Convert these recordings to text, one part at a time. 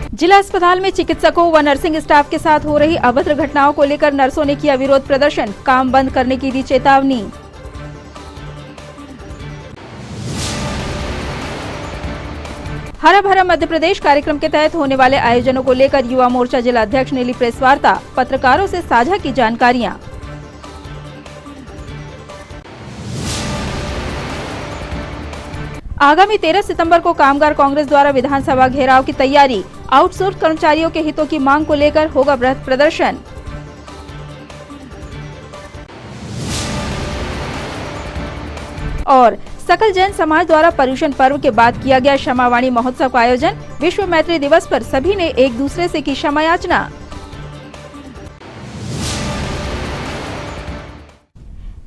जिला अस्पताल में चिकित्सकों व नर्सिंग स्टाफ के साथ हो रही अभद्र घटनाओं को लेकर नर्सों ने किया विरोध प्रदर्शन, काम बंद करने की दी चेतावनी। हरा भरा मध्य प्रदेश कार्यक्रम के तहत होने वाले आयोजनों को लेकर युवा मोर्चा जिला अध्यक्ष ने ली प्रेस वार्ता, पत्रकारों से साझा की जानकारियां। आगामी 13 सितंबर को कामगार कांग्रेस द्वारा विधानसभा घेराव की तैयारी, आउटसोर्स कर्मचारियों के हितों की मांग को लेकर होगा बृहत प्रदर्शन। और सकल जैन समाज द्वारा पर्युषण पर्व के बाद किया गया क्षमावाणी महोत्सव का आयोजन, विश्व मैत्री दिवस पर सभी ने एक दूसरे से की क्षमा याचना।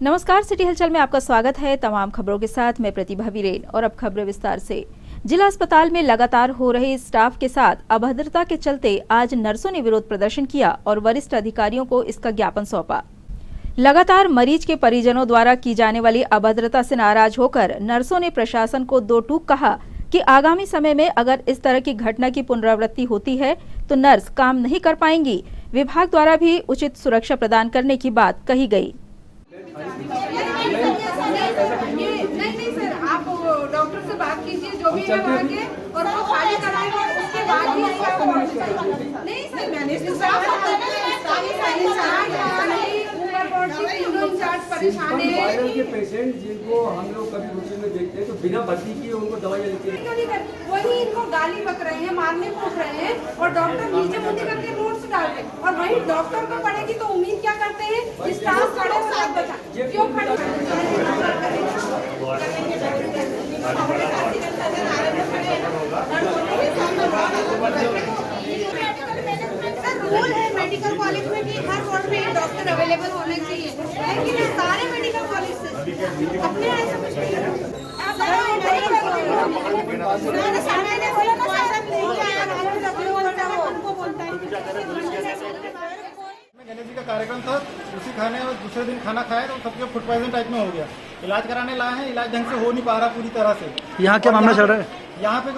नमस्कार, सिटी हलचल में आपका स्वागत है। तमाम खबरों के साथ मैं प्रतिभा वीरेन और अब खबरें विस्तार से। जिला अस्पताल में लगातार हो रहे स्टाफ के साथ अभद्रता के चलते आज नर्सों ने विरोध प्रदर्शन किया और वरिष्ठ अधिकारियों को इसका ज्ञापन सौंपा। लगातार मरीज के परिजनों द्वारा की जाने वाली अभद्रता से नाराज होकर नर्सों ने प्रशासन को दो टूक कहा कि आगामी समय में अगर इस तरह की घटना की पुनरावृत्ति होती है तो नर्स काम नहीं कर पाएंगी। विभाग द्वारा भी उचित सुरक्षा प्रदान करने की बात कही गई। नहीं सर, आप डॉक्टर से बात कीजिए जो भी है वहाँ के, और वो खाली कराएंगे उसके बाद भी नहीं सर, मैंने परेशान है। वायरल के पेशेंट जिनको हम लोग कभी रूटीन में देखते हैं तो बिना भर्ती किए उनको दवाई लेते हैं, वही इनको गाली बक रहे हैं, मारने कूद रहे हैं और डॉक्टर नीचे मुद्दे करके नोट्स डाल रहे हैं। और वही डॉक्टर को पड़ेगी तो उम्मीद क्या करते हैं, स्टाफ खड़े हो साथ बचा क्यों खड़े रूल है मेडिकल कॉलेज में कि हर वार्ड में एक डॉक्टर अवेलेबल होने चाहिए, लेकिन सारे मेडिकल कॉलेज से अपने ऐसा कुछ नहीं है। गणेश जी का कार्यक्रम था, उसी खाने और दूसरे दिन खाना खाया तो सबके फूड पॉइजन टाइप में हो गया। इलाज कराने लाए हैं, इलाज ढंग से हो नहीं पा रहा पूरी तरह से। यहाँ क्या मामला चल रहा है? यहाँ पे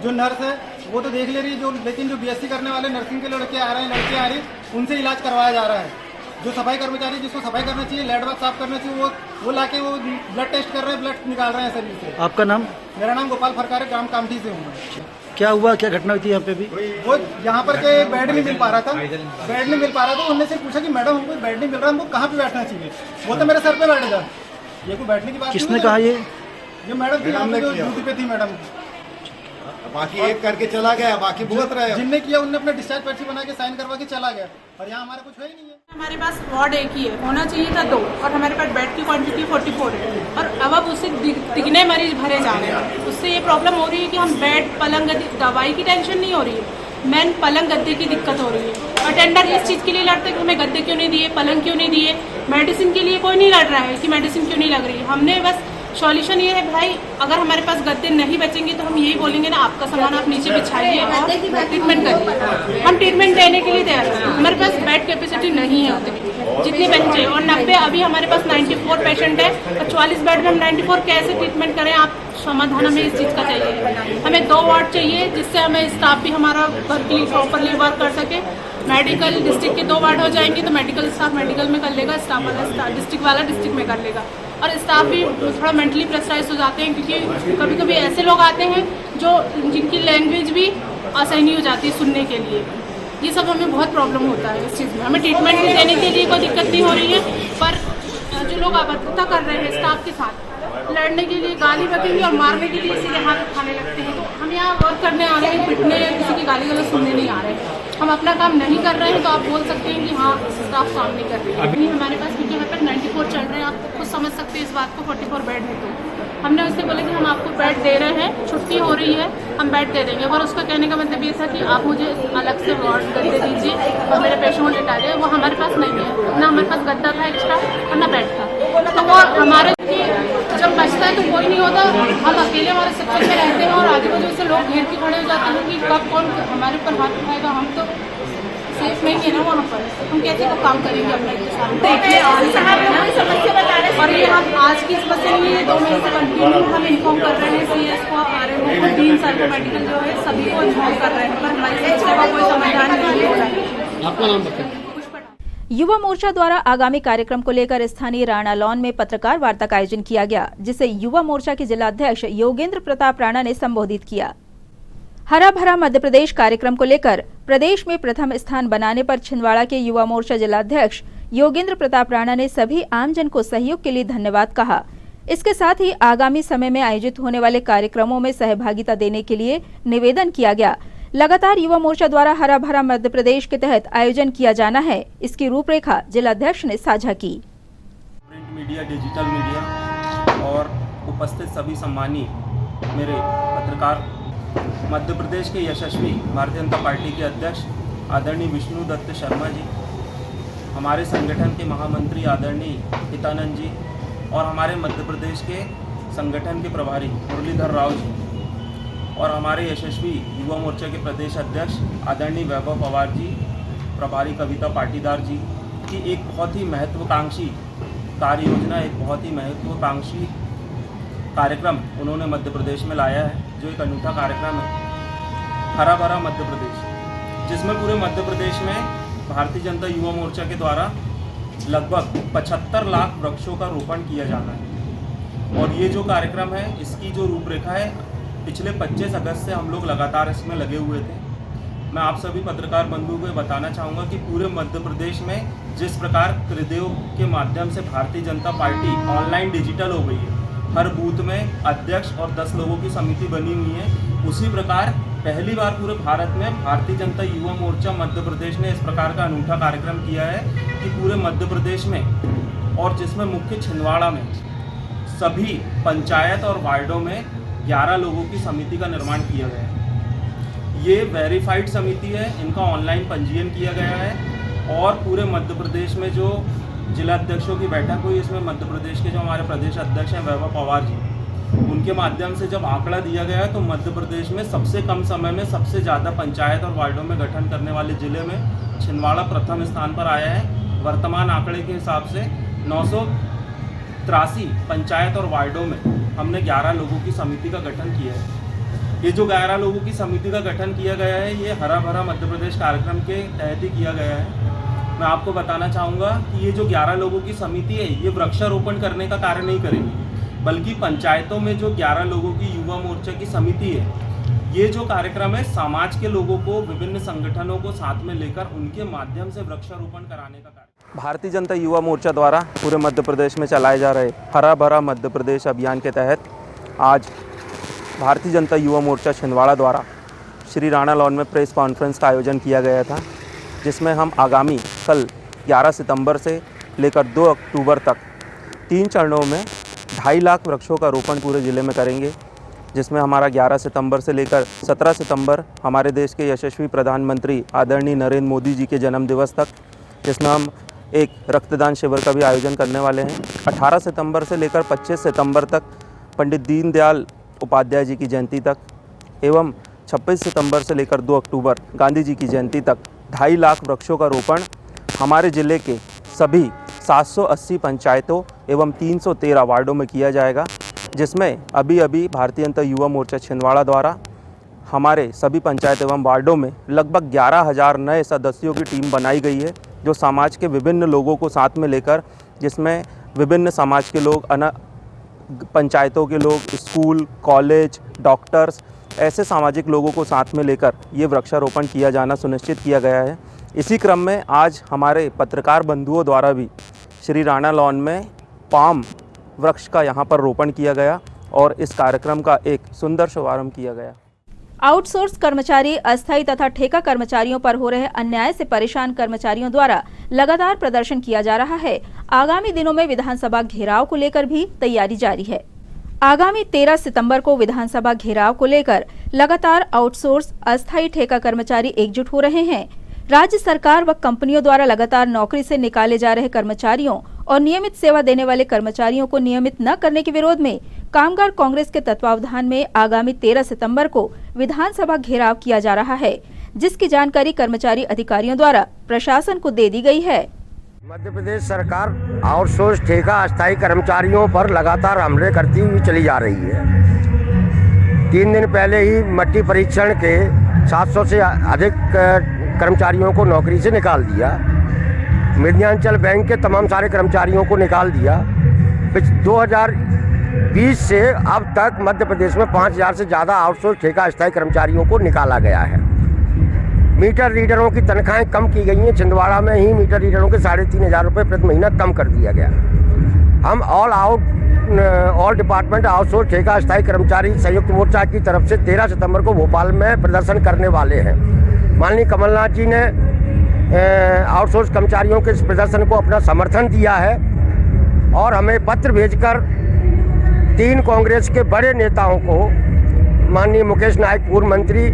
जो नर्स है वो तो देख ले रही है, लेकिन जो बीएससी करने वाले नर्सिंग के लड़के आ रहे हैं, लड़के आ रही है, उनसे इलाज करवाया जा रहा है। जो सफाई कर्मचारी जिसको सफाई करना चाहिए, लेड बाग साफ करना चाहिए, वो लाके वो ब्लड टेस्ट कर रहे हैं, ब्लड निकाल रहे हैं शरीर से। आपका नाम? मेरा नाम गोपाल फरकारे, ग्राम कामठी से हूँ। क्या हुआ, क्या घटना हुई थी यहाँ पे भी? वो यहाँ पर के बेड नहीं मिल पा रहा था, बेड नहीं मिल पा रहा था। उन्होंने से पूछा कि मैडम हमको बेड नहीं मिल रहा, हमको कहाँ पे बैठना चाहिए? वो तो मेरे सर पे बैठेगा। ये कोई बैठने की बात? किसने कहा ये मैडम थी, जो ड्यूटी पे थी मैडम। बाकी एक करके चला गया, बाकी भुगत रहे। जिनने किया उनने अपना डिस्चार्ज पर्ची बना के साइन करवा के चला गया, और यहाँ हमारा कुछ है ही नहीं है। हमारे पास वार्ड एक ही है, होना चाहिए था 2, और हमारे पास बेड की क्वांटिटी 44 है, और अब उससे तिगने मरीज भरे जा रहे हैं। उससे ये प्रॉब्लम हो रही है कि हम बेड, पलंग, दवाई की टेंशन नहीं हो रही है, मेन पलंग गद्दे की दिक्कत हो रही है। और टेंडर इस चीज़ के लिए लड़ते हैं कि हमें गद्दे क्यों नहीं दिए, पलंग क्यों नहीं दिए। मेडिसिन के लिए कोई नहीं लड़ रहा है कि मेडिसिन क्यों नहीं लग रही है। हमने बस सॉल्यूशन ये है भाई, अगर हमारे पास गद्दे नहीं बचेंगे तो हम यही बोलेंगे ना, आपका सामान आप नीचे बिछाइए और ट्रीटमेंट करिए। हम ट्रीटमेंट देने के लिए तैयार हैं। हमारे पास बेड कैपेसिटी नहीं है उतनी जितने बच्चे, और 90 अभी हमारे पास 94 पेशेंट है, और 44 बेड में हम 94 कैसे ट्रीटमेंट करें? आप समाधान हमें इस चीज़ का चाहिए। हमें 2 वार्ड चाहिए जिससे हमें स्टाफ भी हमारा प्रॉपरली वर्क कर सके। मेडिकल डिस्ट्रिक्ट के 2 वार्ड हो जाएंगे तो मेडिकल स्टाफ मेडिकल में कर लेगा, स्टाफ वाला डिस्ट्रिक्ट वाला डिस्ट्रिक्ट में कर लेगा। और स्टाफ भी थोड़ा मेंटली प्रेशराइज हो जाते हैं, क्योंकि कभी कभी ऐसे लोग आते हैं जिनकी लैंग्वेज भी असहनीय हो जाती है सुनने के लिए। ये सब हमें बहुत प्रॉब्लम होता है इस चीज़ में। हमें ट्रीटमेंट देने के लिए कोई दिक्कत नहीं हो रही है, पर जो लोग अभद्रता कर रहे हैं स्टाफ के साथ, लड़ने के लिए गाली बकेंगे और मारने के लिए इसीलिए हाथ उठाने लगते हैं। तो हम यहाँ वर्क करने आ रहे हैं, पिटने या किसी की गाली गलौज सुनने नहीं आ रहे हैं। हम अपना काम नहीं कर रहे हैं तो आप बोल सकते हैं कि हाँ स्टाफ काम नहीं कर रही है। अभी हमारे पास, क्योंकि हमारे पास 94 चल रहे हैं, आप खुद समझ सकते हैं इस बात को। 44 बेड है, तो हमने उससे बोला कि हम आपको बेड दे रहे हैं, छुट्टी हो रही है, हम बेड दे देंगे। और उसका कहने का मतलब ये था कि आप मुझे अलग से वार्ड गद्दे दीजिए और मेरे पेशेंट को लिटा दें। वो हमारे पास नहीं है, ना हमारे पास गद्दा था एक्स्ट्रा और ना बेड था। तो वो हमारे जब बचता है तो कोई नहीं होता, हम अकेले हमारे सेक्शन में रहते हैं और आजू बाजू से लोग घेर के खड़े हो जाते हैं कि कब कौन हमारे ऊपर हाथ उठाएगा। हम तो सेफ नहीं है ना वहाँ पर, हम कैसे वो काम करेंगे अपना इतने सारे। देखिए समस्या बता रहे हैं और ये हम आज की समस्या नहीं है, 2 महीने से कंटिन्यू हम इन्फॉर्म कर रहे हैं CS को, RMO को, 3 सर को, मेडिकल जो है सभी को इन्फॉर्म कर रहे हैं, पर हमारी समस्या का कोई समाधान नहीं हो रहा है। आपका नाम बताइए। युवा मोर्चा द्वारा आगामी कार्यक्रम को लेकर स्थानीय राणा लॉन में पत्रकार वार्ता का आयोजन किया गया, जिसे युवा मोर्चा के जिलाध्यक्ष योगेंद्र प्रताप राणा ने संबोधित किया। हरा भरा मध्य प्रदेश कार्यक्रम को लेकर प्रदेश में प्रथम स्थान बनाने पर छिंदवाड़ा के युवा मोर्चा जिलाध्यक्ष योगेंद्र प्रताप राणा ने सभी आमजन को सहयोग के लिए धन्यवाद कहा। इसके साथ ही आगामी समय में आयोजित होने वाले कार्यक्रमों में सहभागिता देने के लिए निवेदन किया गया। लगातार युवा मोर्चा द्वारा हरा भरा मध्य प्रदेश के तहत आयोजन किया जाना है, इसकी रूपरेखा जिलाध्यक्ष ने साझा की। प्रिंट मीडिया, डिजिटल मीडिया और उपस्थित सभी सम्मानीय मेरे पत्रकार, मध्य प्रदेश के यशस्वी भारतीय जनता पार्टी के अध्यक्ष आदरणीय विष्णु दत्त शर्मा जी, हमारे संगठन के महामंत्री आदरणीय हितानंद जी और हमारे मध्य प्रदेश के संगठन के प्रभारी मुरलीधर राव जी और हमारे यशस्वी युवा मोर्चा के प्रदेश अध्यक्ष आदरणीय वैभव पवार जी, प्रभारी कविता पाटीदार जी की एक बहुत ही महत्वाकांक्षी कार्य योजना, एक बहुत ही महत्वाकांक्षी कार्यक्रम उन्होंने मध्य प्रदेश में लाया है, जो एक अनूठा कार्यक्रम है हरा भरा मध्य प्रदेश, जिसमें पूरे मध्य प्रदेश में भारतीय जनता युवा मोर्चा के द्वारा लगभग 75 लाख वृक्षों का रोपण किया जाना है। और ये जो कार्यक्रम है, इसकी जो रूपरेखा है, पिछले 25 अगस्त से हम लोग लगातार इसमें लगे हुए थे। मैं आप सभी पत्रकार बंधुओं को बताना चाहूँगा कि पूरे मध्य प्रदेश में जिस प्रकार कृदयो के माध्यम से Bharatiya Janata party online digital हो गई है, हर बूथ में अध्यक्ष और 10 लोगों की समिति बनी हुई है, उसी प्रकार पहली बार पूरे भारत में भारतीय जनता युवा मोर्चा मध्य प्रदेश ने इस प्रकार का अनूठा कार्यक्रम किया है कि पूरे मध्य प्रदेश में और जिसमें मुख्य छिंदवाड़ा में सभी पंचायत और वार्डों में 11 लोगों की समिति का निर्माण किया गया है। ये वेरीफाइड समिति है, इनका ऑनलाइन पंजीयन किया गया है और पूरे मध्य प्रदेश में जो जिला अध्यक्षों की बैठक हुई, इसमें मध्य प्रदेश के जो हमारे प्रदेश अध्यक्ष हैं वैभव पवार जी, उनके माध्यम से जब आंकड़ा दिया गया है तो मध्य प्रदेश में सबसे कम समय में सबसे ज़्यादा पंचायत और वार्डों में गठन करने वाले जिले में छिंदवाड़ा प्रथम स्थान पर आया है। वर्तमान आंकड़े के हिसाब से 983 पंचायत और वार्डों में हमने 11 लोगों की समिति का गठन किया है। ये जो 11 लोगों की समिति का गठन किया गया है, ये हरा भरा मध्य प्रदेश कार्यक्रम के तहत ही किया गया है। मैं आपको बताना चाहूँगा कि ये जो 11 लोगों की समिति है, ये वृक्षारोपण करने का कार्य नहीं करेगी, बल्कि पंचायतों में जो 11 लोगों की युवा मोर्चा की समिति है, ये जो कार्यक्रम है समाज के लोगों को, विभिन्न संगठनों को साथ में लेकर उनके माध्यम से वृक्षारोपण कराने का कार्य भारतीय जनता युवा मोर्चा द्वारा पूरे मध्य प्रदेश में चलाए जा रहे हरा भरा मध्य प्रदेश अभियान के तहत आज भारतीय जनता युवा मोर्चा छिंदवाड़ा द्वारा श्री राणा लॉन में प्रेस कॉन्फ्रेंस का आयोजन किया गया था, जिसमें हम आगामी कल 11 सितंबर से लेकर 2 अक्टूबर तक 3 चरणों में 2.5 लाख वृक्षों का रोपण पूरे ज़िले में करेंगे, जिसमें हमारा 11 सितंबर से लेकर 17 सितंबर हमारे देश के यशस्वी प्रधानमंत्री आदरणीय नरेंद्र मोदी जी के जन्मदिवस तक, जिसमें हम एक रक्तदान शिविर का भी आयोजन करने वाले हैं। 18 सितंबर से लेकर 25 सितंबर तक पंडित दीनदयाल उपाध्याय जी की जयंती तक एवं 26 सितंबर से लेकर 2 अक्टूबर गांधी जी की जयंती तक 2.5 लाख वृक्षों का रोपण हमारे ज़िले के सभी 780 पंचायतों एवं 313 वार्डों में किया जाएगा, जिसमें अभी भारतीय जनता युवा मोर्चा छिंदवाड़ा द्वारा हमारे सभी पंचायत एवं वार्डों में लगभग 11,000 नए सदस्यों की टीम बनाई गई है, जो समाज के विभिन्न लोगों को साथ में लेकर, जिसमें विभिन्न समाज के लोग, पंचायतों के लोग, स्कूल, कॉलेज, डॉक्टर्स, ऐसे सामाजिक लोगों को साथ में लेकर ये वृक्षारोपण किया जाना सुनिश्चित किया गया है। इसी क्रम में आज हमारे पत्रकार बंधुओं द्वारा भी श्री राणा लॉन में पाम वृक्ष का यहाँ पर रोपण किया गया और इस कार्यक्रम का एक सुंदर शुभारंभ किया गया। आउटसोर्स कर्मचारी, अस्थायी तथा ठेका कर्मचारियों पर हो रहे अन्याय से परेशान कर्मचारियों द्वारा लगातार प्रदर्शन किया जा रहा है। आगामी दिनों में विधानसभा घेराव को लेकर भी तैयारी जारी है। आगामी 13 सितंबर को विधानसभा घेराव को लेकर लगातार आउटसोर्स, अस्थायी ठेका कर्मचारी एकजुट हो रहे हैं। राज्य सरकार व कंपनियों द्वारा लगातार नौकरी से निकाले जा रहे कर्मचारियों और नियमित सेवा देने वाले कर्मचारियों को नियमित न करने के विरोध में कामगार कांग्रेस के तत्वावधान में आगामी 13 सितंबर को विधानसभा घेराव किया जा रहा है, जिसकी जानकारी कर्मचारी अधिकारियों द्वारा प्रशासन को दे दी गई है। मध्य प्रदेश सरकार आउटसोर्स ठेका अस्थायी कर्मचारियों पर लगातार हमले करती हुई चली जा रही है। 3 दिन पहले ही मट्टी परीक्षण के 700 से अधिक कर्मचारियों को नौकरी से निकाल दिया। मध्यांचल बैंक के तमाम सारे कर्मचारियों को निकाल दिया। 2020 से अब तक मध्य प्रदेश में 5000 से ज़्यादा आउटसोर्स ठेका अस्थायी कर्मचारियों को निकाला गया है। मीटर रीडरों की तनख्वाहें कम की गई हैं। छिंदवाड़ा में ही मीटर रीडरों के 3500 रुपये प्रति महीना कम कर दिया गया। हम ऑल डिपार्टमेंट आउटसोर्स ठेका अस्थायी कर्मचारी संयुक्त मोर्चा की तरफ से 13 सितंबर को भोपाल में प्रदर्शन करने वाले हैं। माननीय कमलनाथ जी ने आउटसोर्स कर्मचारियों के इस प्रदर्शन को अपना समर्थन दिया है और हमें पत्र भेजकर 3 कांग्रेस के बड़े नेताओं को, माननीय मुकेश नायक पूर्व मंत्री,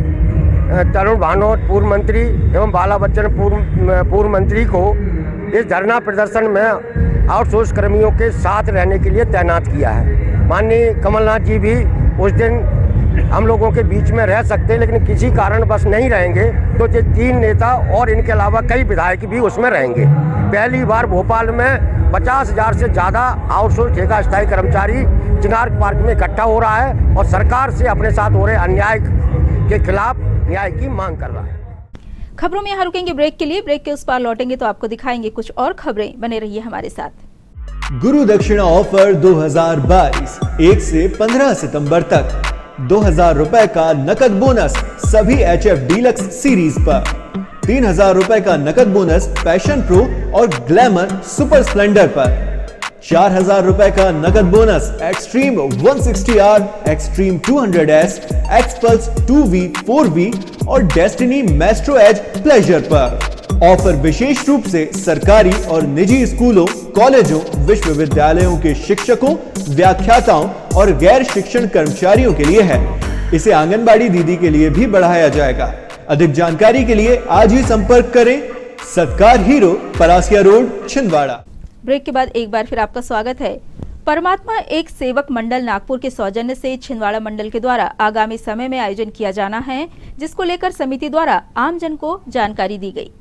तरुण भानोट पूर्व मंत्री एवं बाला बच्चन पूर्व मंत्री को इस धरना प्रदर्शन में आउटसोर्स कर्मियों के साथ रहने के लिए तैनात किया है। माननीय कमलनाथ जी भी उस दिन हम लोगों के बीच में रह सकते हैं, लेकिन किसी कारणवश नहीं रहेंगे तो ये 3 नेता और इनके अलावा कई विधायक भी उसमें रहेंगे। पहली बार भोपाल में 50,000 से ज़्यादा आउटसोर्स ठेका अस्थायी कर्मचारी चिनार पार्क में इकट्ठा हो रहा है और सरकार से अपने साथ हो रहे अन्याय के खिलाफ न्याय की मांग कर रहा है। खबरों में यहाँ रुकेंगे ब्रेक के लिए। ब्रेक के उस पार लौटेंगे तो आपको दिखाएंगे कुछ और खबरें। बने रहिए हमारे साथ। गुरु दक्षिणा ऑफर 2022 1 से 15 सितंबर तक 2000 रुपए का नकद बोनस सभी HF डीलक्स सीरीज पर, 3000 रुपए का नकद बोनस पैशन प्रो और ग्लैमर सुपर स्प्लेंडर पर, 4000 रुपए का नकद bonus extreme 160R, extreme 200S, XPulse 2V, 4V और डेस्टिनी मेस्ट्रो एज प्लेजर पर। ऑफर विशेष रूप से सरकारी और निजी स्कूलों, कॉलेजों, विश्वविद्यालयों के शिक्षकों, व्याख्याताओं और गैर शिक्षण कर्मचारियों के लिए है। इसे आंगनबाड़ी दीदी के लिए भी बढ़ाया जाएगा। अधिक जानकारी के लिए आज ही संपर्क करें। Satkar Hero, Parasia road, Chhindwara. Break के बाद एक बार फिर आपका स्वागत है। परमात्मा एक सेवक मंडल नागपुर के सौजन्य से छिंदवाड़ा मंडल के द्वारा आगामी समय में आयोजन किया जाना है, जिसको लेकर समिति द्वारा आमजन को जानकारी दी गई।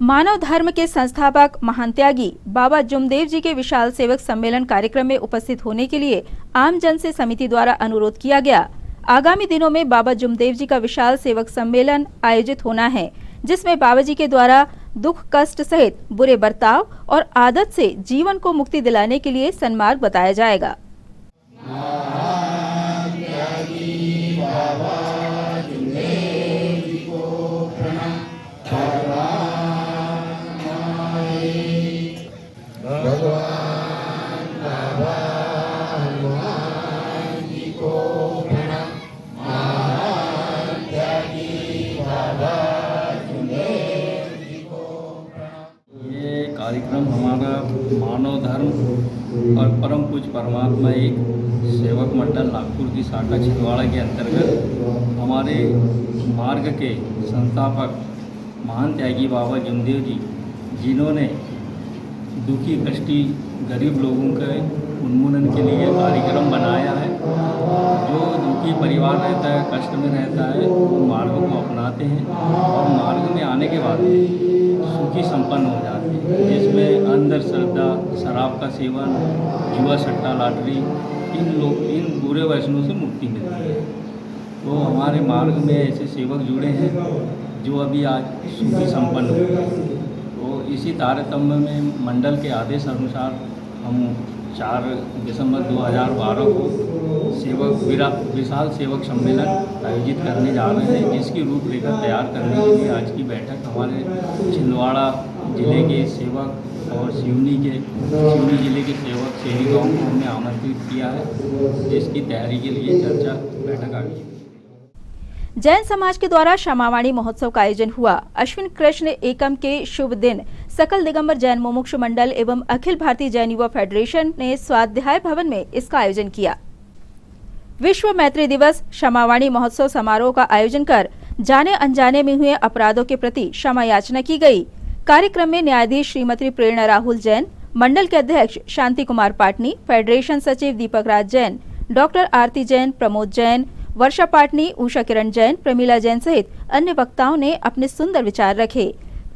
मानव धर्म के संस्थापक महान त्यागी बाबा जुमदेव जी के विशाल सेवक सम्मेलन कार्यक्रम में उपस्थित होने के लिए आमजन से समिति द्वारा अनुरोध किया गया। आगामी दिनों में बाबा जुमदेव जी का विशाल सेवक सम्मेलन आयोजित होना है, जिसमें बाबा जी के द्वारा दुख कष्ट सहित बुरे बर्ताव और आदत से जीवन को मुक्ति दिलाने के लिए सन्मार्ग बताया जाएगा। कार्यक्रम हमारा मानव धर्म और परम पूज्य परमात्मा एक सेवक मंडल नागपुर की शाखा छिंदवाड़ा के अंतर्गत हमारे मार्ग के संस्थापक महान त्यागी बाबा जुमदेव जी, जिन्होंने दुखी कष्टी गरीब लोगों के उन्मूलन के लिए कार्यक्रम बनाया है। जो दुखी परिवार रहता है, कष्ट में रहता है, वो मार्ग को अपनाते हैं और मार्ग में आने के बाद सुखी संपन्न हो जाते हैं, जिसमें अंधश्रद्धा, शराब का सेवन, जुआ, सट्टा, लॉटरी, इन बुरे व्यसनों से मुक्ति मिलती है। तो हमारे मार्ग में ऐसे सेवक जुड़े हैं जो अभी आज सुखी संपन्न हुए। तो इसी तारतम्य में मंडल के आदेश अनुसार हम 4 दिसंबर 2012 को विशाल सेवक सम्मेलन आयोजित करने जा रहे हैं, जिसकी रूपरेखा तैयार करने के लिए आज की बैठक हमारे छिंदवाड़ा जिले के सेवक और सिवनी जिले के सेवक सेविकाओं को हमने आमंत्रित किया है, जिसकी तैयारी के लिए चर्चा बैठक आ गई। जैन समाज के द्वारा क्षमावाणी महोत्सव का आयोजन हुआ। अश्विन कृष्ण एकम के शुभ दिन सकल दिगंबर जैन मुमुक्षु मंडल एवं अखिल भारतीय जैन युवा फेडरेशन ने स्वाध्याय भवन में इसका आयोजन किया। विश्व मैत्री दिवस क्षमावाणी महोत्सव समारोह का आयोजन कर जाने अनजाने में हुए अपराधों के प्रति क्षमा याचना की गई। कार्यक्रम में न्यायाधीश श्रीमती प्रेरणा राहुल जैन, मंडल के अध्यक्ष शांति कुमार पाटनी, फेडरेशन सचिव दीपक राज जैन, डॉक्टर आरती जैन, प्रमोद जैन, वर्षा पाटनी, उषा किरण जैन, प्रमीला जैन सहित अन्य वक्ताओं ने अपने सुंदर विचार रखे।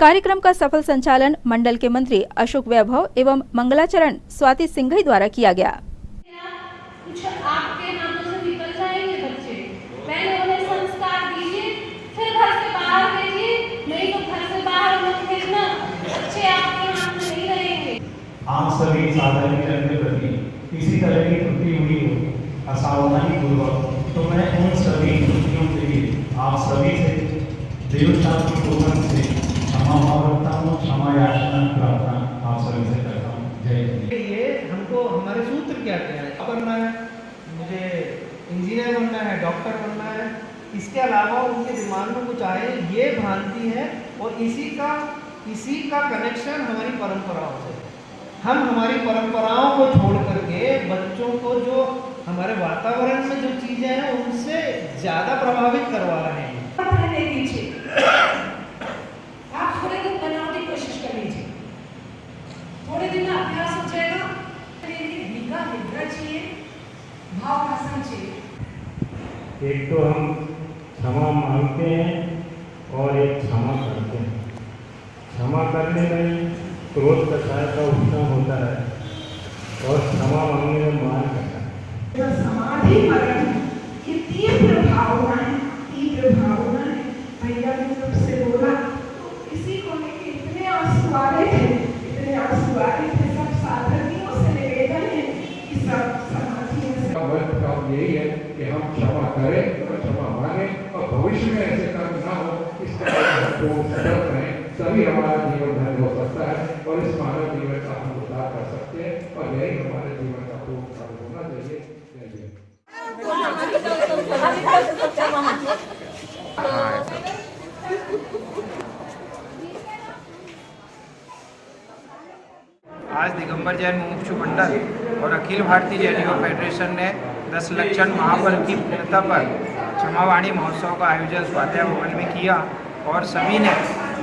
कार्यक्रम का सफल संचालन मंडल के मंत्री अशोक वैभव एवं मंगलाचरण स्वाति सिंघई द्वारा किया गया। कुछ आपके हाथों से निकल जाएंगे बच्चे, पहले उन्हें संस्कार दीजिए, फिर घर से बाहर भेजिए, नहीं तो घर से बाहर मत भेजना, बच्चे आपके हाथ में नहीं रहेंगे। आप सभी साधारणीकरण के प्रति किसी तरह की त्रुटि हुई हो असावधानी पूर्वक, तो मैं उन सभी त्रुटियों के लिए आप सभी से देवतापूर्वक से क्षमा मांगता हूँ, क्षमा याचना प्रार्थना आप सभी से करता हूँ। जय हिंद। ये हमको हमारे सूत्र क्या क्या है, बनना है, मुझे इंजीनियर बनना है, डॉक्टर बनना है, इसके अलावा उनके दिमाग में कुछ आए ये भ्रांति है। और इसी का कनेक्शन हमारी परंपराओं से, हम हमारी परंपराओं को छोड़ करके बच्चों को जो हमारे वातावरण में जो चीजें हैं उनसे ज्यादा प्रभावित करवा रहे हैं। आप थोड़े दिन बनाने की कोशिश कर लीजिए, थोड़े दिन में अभ्यास हो जाएगा। निद्रा चाहिए, भाव आसन चाहिए। एक तो हम क्षमा मांगते हैं और एक क्षमा करते हैं। क्षमा करने में क्रोध कषाय का उठना होता है और क्षमा मांगने में मान करता है। समाधि मरण ये तीव्र भावना है, भैया ने जब से बोला तो किसी को लेके इतने आंसू आ रहे थे, सब साधनियों से निवेदन है कि सब समाधि में यही है कि हम क्षमा करें और क्षमा मांगें और भविष्य में ऐसे कर्म ना हो, इस तरह सतर्क रहें, तभी हमारा जीवन धन्य हो सकता है और इस मानव जीवन का हम उद्धार कर सकते हैं और यही हमारे जीवन का पूर्ण कर्म होना चाहिए। आज दिगंबर जैन मुमुक्षु मंडल और अखिल भारतीय जैन योग फेडरेशन ने 10 लक्षण महापर्व की पूर्णता पर क्षमावाणी महोत्सव का आयोजन स्वाध्याय भवन में किया और सभी ने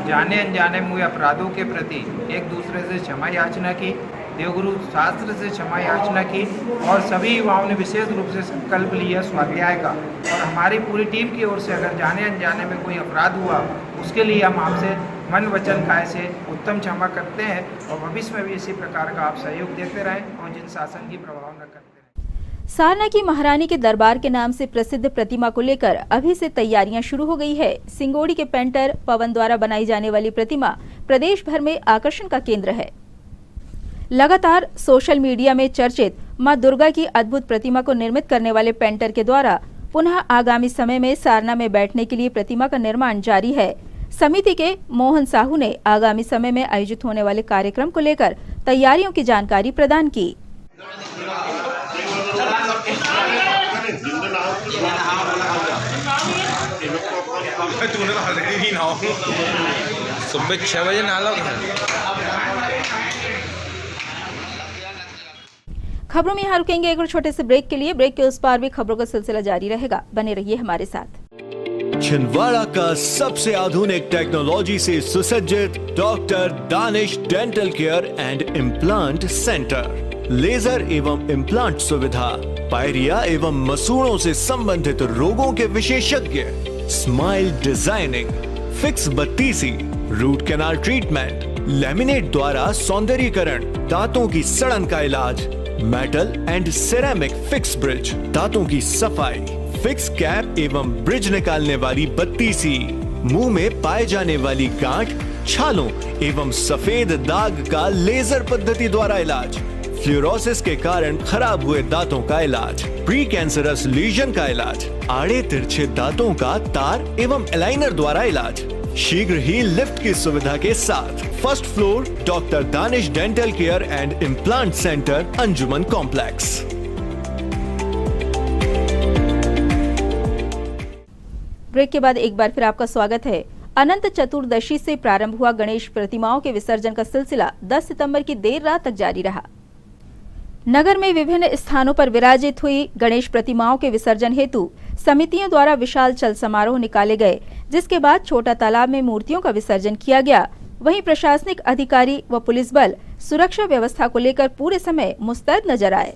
जाने अनजाने में हुए अपराधों के प्रति एक दूसरे से क्षमा याचना की, देवगुरु शास्त्र से क्षमा याचना की और सभी युवाओं ने विशेष रूप से संकल्प लिया स्वाध्याय का। और हमारी पूरी टीम की ओर से अगर जाने अनजाने में कोई अपराध हुआ उसके लिए हम आपसे मन वचन काय से उत्तम क्षमा करते हैं और भविष्य में भी इसी प्रकार का आप सहयोग देते रहें और जिन शासन की प्रभाव न करते रहें। सारना की महारानी के दरबार के नाम से प्रसिद्ध प्रतिमा को लेकर अभी से तैयारियां शुरू हो गई है। सिंगोड़ी के पेंटर पवन द्वारा बनाई जाने वाली प्रतिमा प्रदेश भर में आकर्षण का केंद्र है। लगातार सोशल मीडिया में चर्चित मां दुर्गा की अद्भुत प्रतिमा को निर्मित करने वाले पेंटर के द्वारा पुनः आगामी समय में सारना में बैठने के लिए प्रतिमा का निर्माण जारी है। समिति के मोहन साहू ने आगामी समय में आयोजित होने वाले कार्यक्रम को लेकर तैयारियों की जानकारी प्रदान की। सुबह 6 बजे नाला खबरों में यहाँ रुकेंगे एक और छोटे से ब्रेक के लिए। ब्रेक के उस पार भी खबरों का सिलसिला जारी रहेगा, बने रहिए हमारे साथ। छिंदवाड़ा का सबसे आधुनिक टेक्नोलॉजी से सुसज्जित doctor Danish dental care and implant center, laser एवं इम्प्लांट सुविधा, पायरिया एवं मसूड़ों से संबंधित रोगों के विशेषज्ञ, स्माइल डिजाइनिंग, फिक्स बत्तीसी, रूट कैनाल ट्रीटमेंट, लैमिनेट द्वारा सौंदर्यीकरण, दांतों की सड़न का इलाज, metal and ceramic fix bridge, दांतों की सफाई, फिक्स कैप एवं ब्रिज निकालने वाली बत्तीसी, मुंह में पाए जाने वाली गांठ, छालों एवं सफेद दाग का लेजर पद्धति द्वारा इलाज, फ्लोरोसिस के कारण खराब हुए दांतों का इलाज, प्री कैंसरस लीजन का इलाज, आड़े तिरछे दांतों का तार एवं एलाइनर द्वारा इलाज, शीघ्र ही लिफ्ट की सुविधा के साथ। First floor doctor Danish dental care and implant centre, Anjuman complex. Break के बाद एक बार फिर आपका स्वागत है। अनंत चतुर्दशी से प्रारंभ हुआ गणेश प्रतिमाओं के विसर्जन का सिलसिला 10 सितंबर की देर रात तक जारी रहा। नगर में विभिन्न स्थानों पर विराजित हुई गणेश प्रतिमाओं के विसर्जन हेतु समितियों द्वारा विशाल चल समारोह निकाले गए, जिसके बाद छोटा तालाब में मूर्तियों का विसर्जन किया गया। वहीं प्रशासनिक अधिकारी व पुलिस बल सुरक्षा व्यवस्था को लेकर पूरे समय मुस्तैद नजर आए।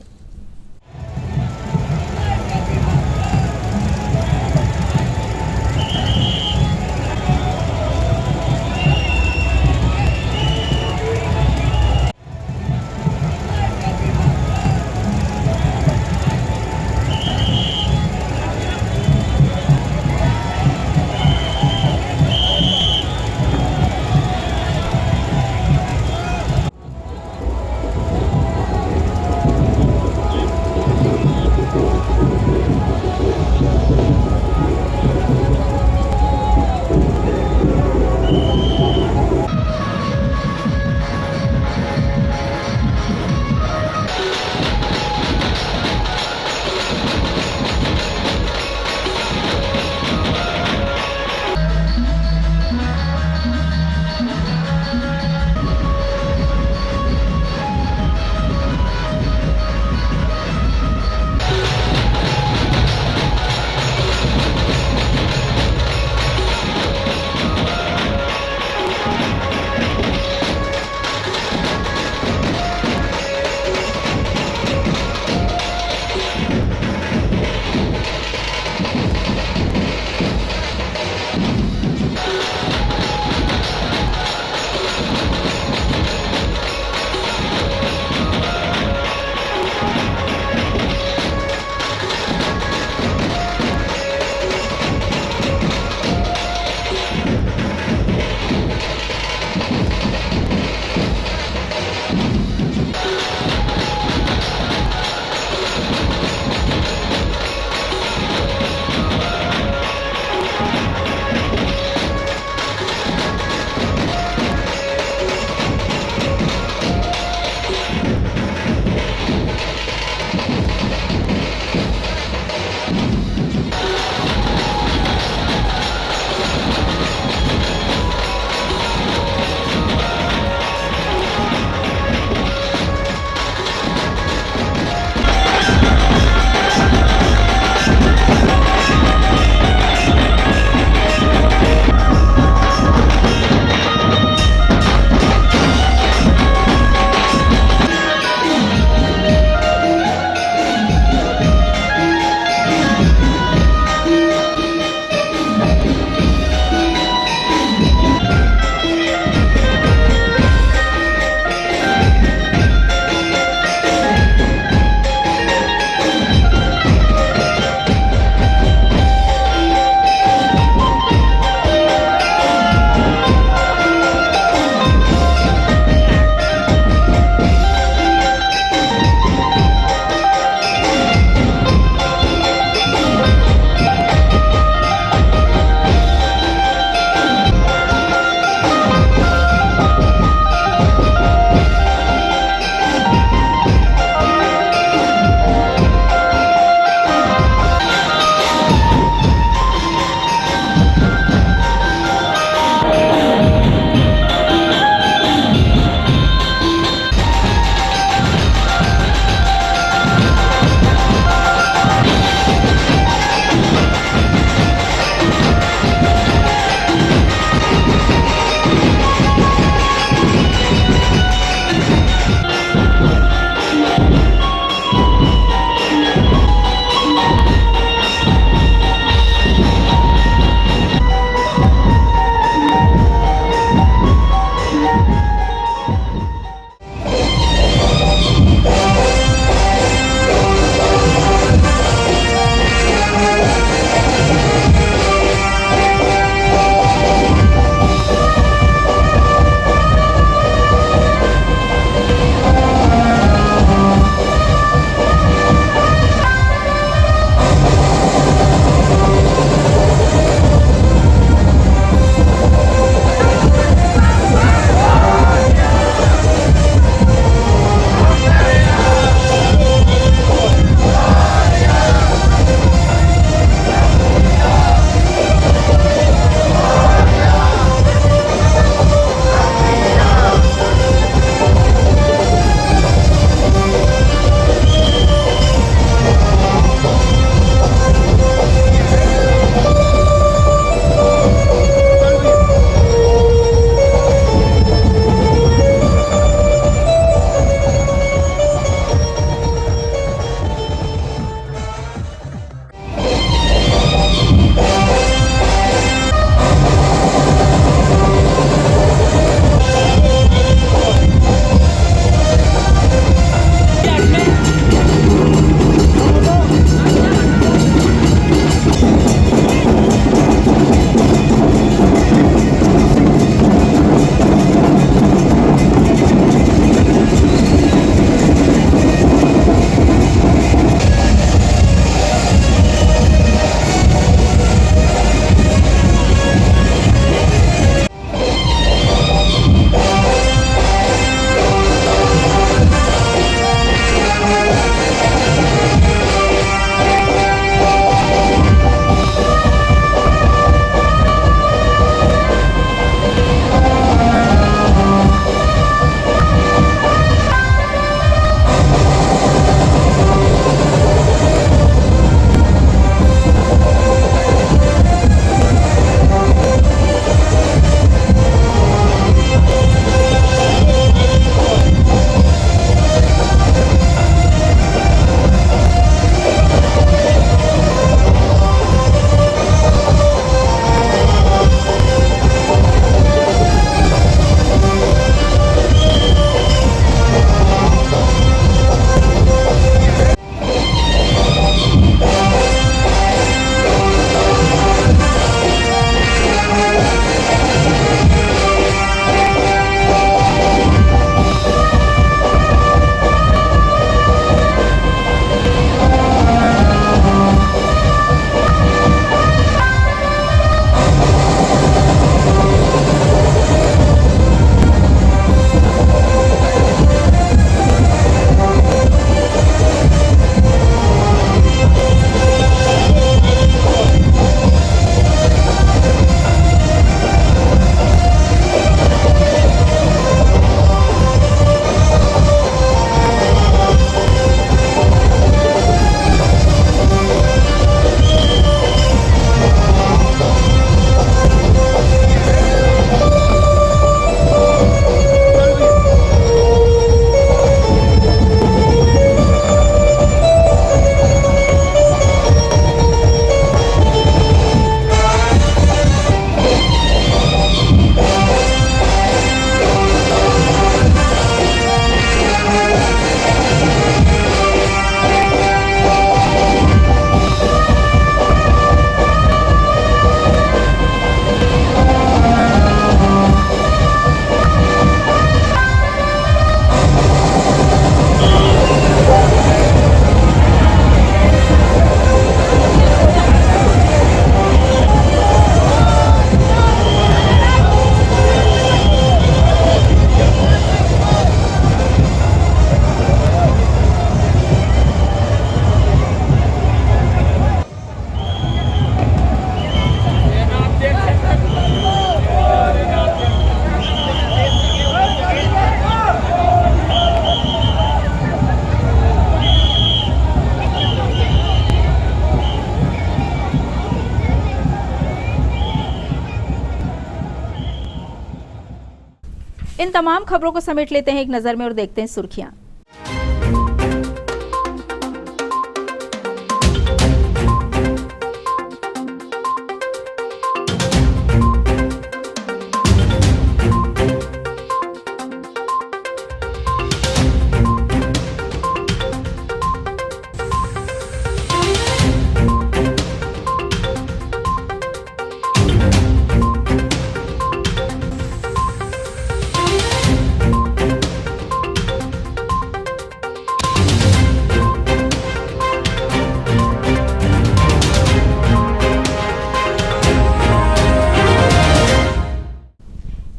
इन तमाम खबरों को समेट लेते हैं एक नजर में और देखते हैं सुर्खियां।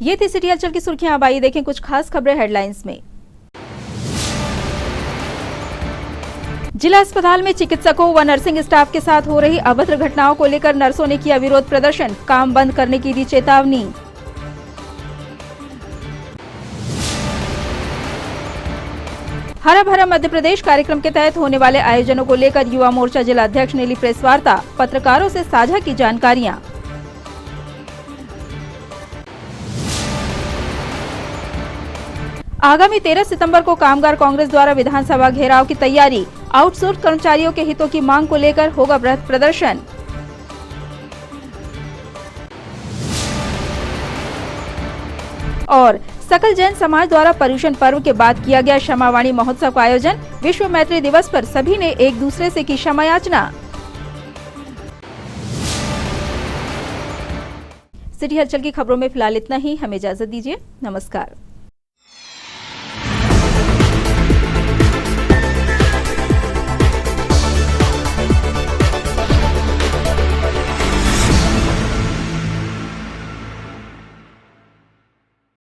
ये थी सिटी हलचल की सुर्खियां। अब आइए देखें कुछ खास खबरें हेडलाइंस में। जिला अस्पताल में चिकित्सकों व नर्सिंग स्टाफ के साथ हो रही अभद्र घटनाओं को लेकर नर्सों ने किया विरोध प्रदर्शन, काम बंद करने की दी चेतावनी। हरा भरा मध्य प्रदेश कार्यक्रम के तहत होने वाले आयोजनों को लेकर युवा मोर्चा जिला अध्यक्ष ने ली प्रेस वार्ता, पत्रकारों से साझा की जानकारियां। आगामी 13 सितंबर को कामगार कांग्रेस द्वारा विधानसभा घेराव की तैयारी, आउटसोर्स कर्मचारियों के हितों की मांग को लेकर होगा बृहत प्रदर्शन। और सकल जैन समाज द्वारा पर्युषण पर्व के बाद किया गया क्षमावाणी महोत्सव का आयोजन, विश्व मैत्री दिवस पर सभी ने एक दूसरे से की क्षमा याचना। सिटी हलचल की खबरों में फिलहाल इतना ही। हमें इजाजत दीजिए। नमस्कार।